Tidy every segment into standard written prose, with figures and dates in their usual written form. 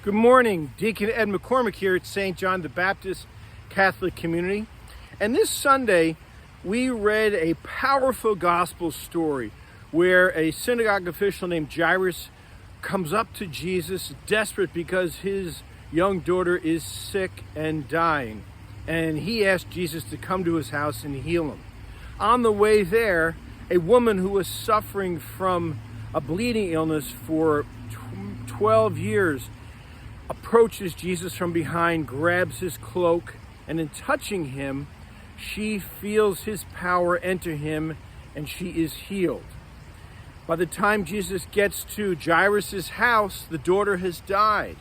Good morning, Deacon Ed McCormick here at St. John the Baptist Catholic Community. And this Sunday, we read a powerful gospel story where a synagogue official named Jairus comes up to Jesus desperate because his young daughter is sick and dying. And he asked Jesus to come to his house and heal him. On the way there, a woman who was suffering from a bleeding illness for 12 years approaches Jesus from behind, grabs his cloak, and in touching him, she feels his power enter him, and she is healed. By the time Jesus gets to Jairus' house, the daughter has died.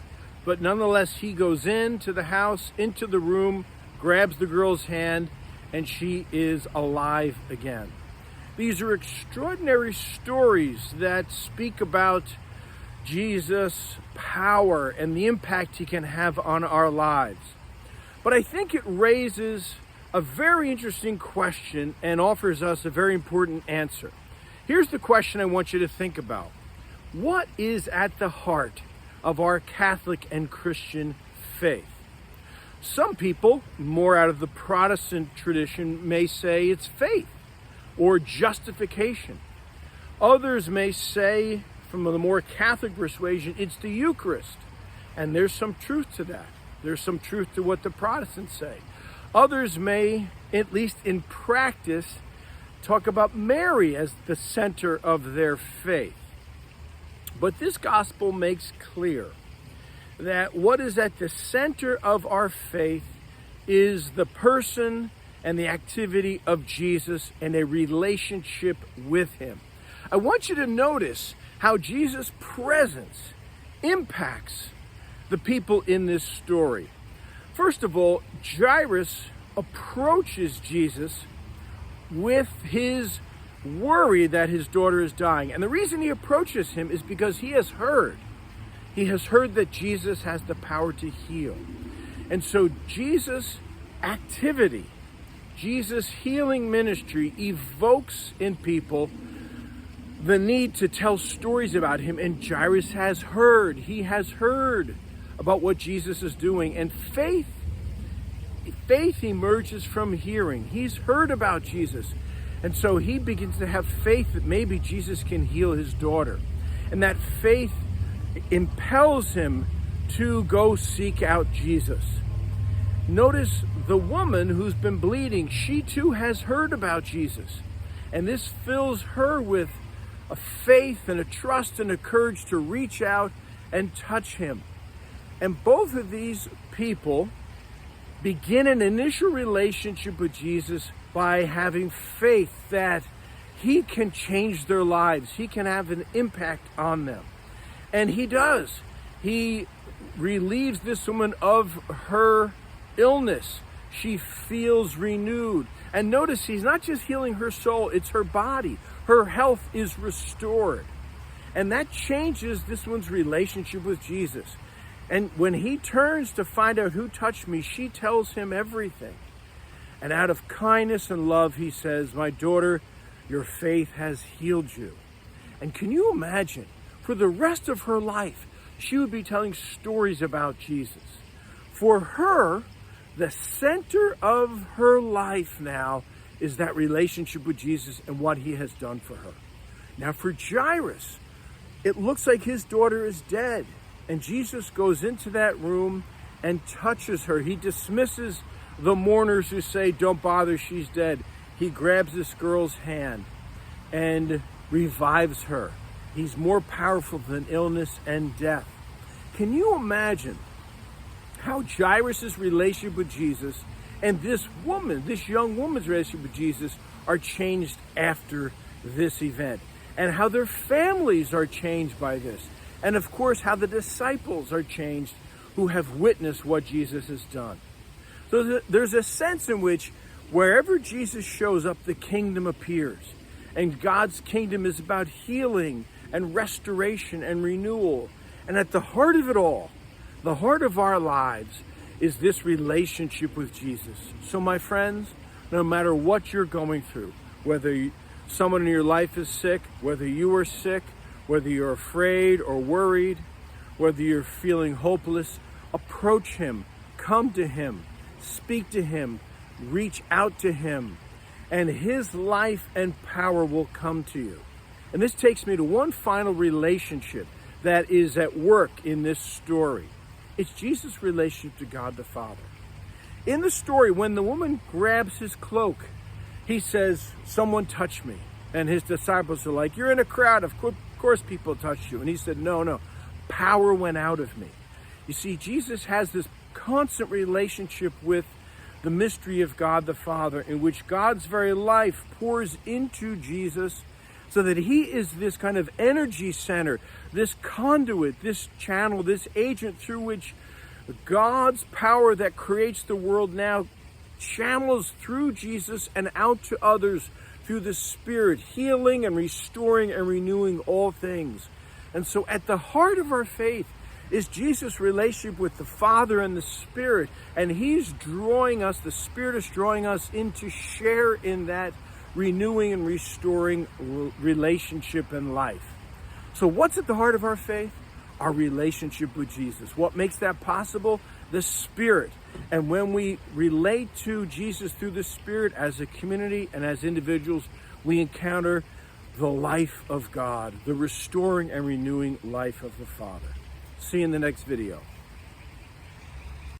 But nonetheless, he goes into the house, into the room, grabs the girl's hand, and she is alive again. These are extraordinary stories that speak about Jesus' power and the impact he can have on our lives. But I think it raises a very interesting question and offers us a very important answer. Here's the question I want you to think about. What is at the heart of our Catholic and Christian faith? Some people, more out of the Protestant tradition, may say it's faith or justification. Others may say, from the more Catholic persuasion, it's the Eucharist. And there's some truth to that. There's some truth to what the Protestants say. Others may, at least in practice, talk about Mary as the center of their faith. But this gospel makes clear that what is at the center of our faith is the person and the activity of Jesus and a relationship with him. I want you to notice how Jesus' presence impacts the people in this story. First of all, Jairus approaches Jesus with his worry that his daughter is dying. And the reason he approaches him is because he has heard. He has heard that Jesus has the power to heal. And so Jesus' activity, Jesus' healing ministry evokes in people the need to tell stories about him, and Jairus has heard. He has heard about what Jesus is doing, and faith emerges from hearing. He's heard about Jesus, and so he begins to have faith that maybe Jesus can heal his daughter, and that faith impels him to go seek out Jesus. Notice the woman who's been bleeding, she too has heard about Jesus, and this fills her with a faith and a trust and a courage to reach out and touch him. And both of these people begin an initial relationship with Jesus by having faith that he can change their lives. He can have an impact on them. And he does. He relieves this woman of her illness. She feels renewed. And notice he's not just healing her soul, it's her body. Her health is restored. And that changes this one's relationship with Jesus. And when he turns to find out who touched me, she tells him everything. And out of kindness and love, he says, "My daughter, your faith has healed you." And can you imagine, for the rest of her life, she would be telling stories about Jesus. For her, the center of her life now is that relationship with Jesus and what he has done for her. Now for Jairus, it looks like his daughter is dead. And Jesus goes into that room and touches her. He dismisses the mourners who say, "Don't bother, she's dead." He grabs this girl's hand and revives her. He's more powerful than illness and death. Can you imagine how Jairus' relationship with Jesus and this young woman's relationship with Jesus are changed after this event, and how their families are changed by this, and of course how the disciples are changed who have witnessed what Jesus has done. So there's a sense in which wherever Jesus shows up, the kingdom appears, and God's kingdom is about healing and restoration and renewal. And at the heart of it all, the heart of our lives, is this relationship with Jesus. So my friends, no matter what you're going through, whether someone in your life is sick, whether you are sick, whether you're afraid or worried, whether you're feeling hopeless, approach him, come to him, speak to him, reach out to him, and his life and power will come to you. And this takes me to one final relationship that is at work in this story. It's Jesus' relationship to God the Father. In the story, when the woman grabs his cloak, he says, "Someone touched me." And his disciples are like, "You're in a crowd. Of course people touched you." And he said, No. Power went out of me. You see, Jesus has this constant relationship with the mystery of God the Father, in which God's very life pours into Jesus, so that he is this kind of energy center, this conduit, this channel, this agent through which God's power that creates the world now channels through Jesus and out to others through the Spirit, healing and restoring and renewing all things. And so at the heart of our faith is Jesus' relationship with the Father and the Spirit. And he's drawing us, the Spirit is drawing us in to share in that renewing and restoring relationship and life. So what's at the heart of our faith? Our relationship with Jesus. What makes that possible? The Spirit. And when we relate to Jesus through the Spirit as a community and as individuals, we encounter the life of God, the restoring and renewing life of the Father. See you in the next video.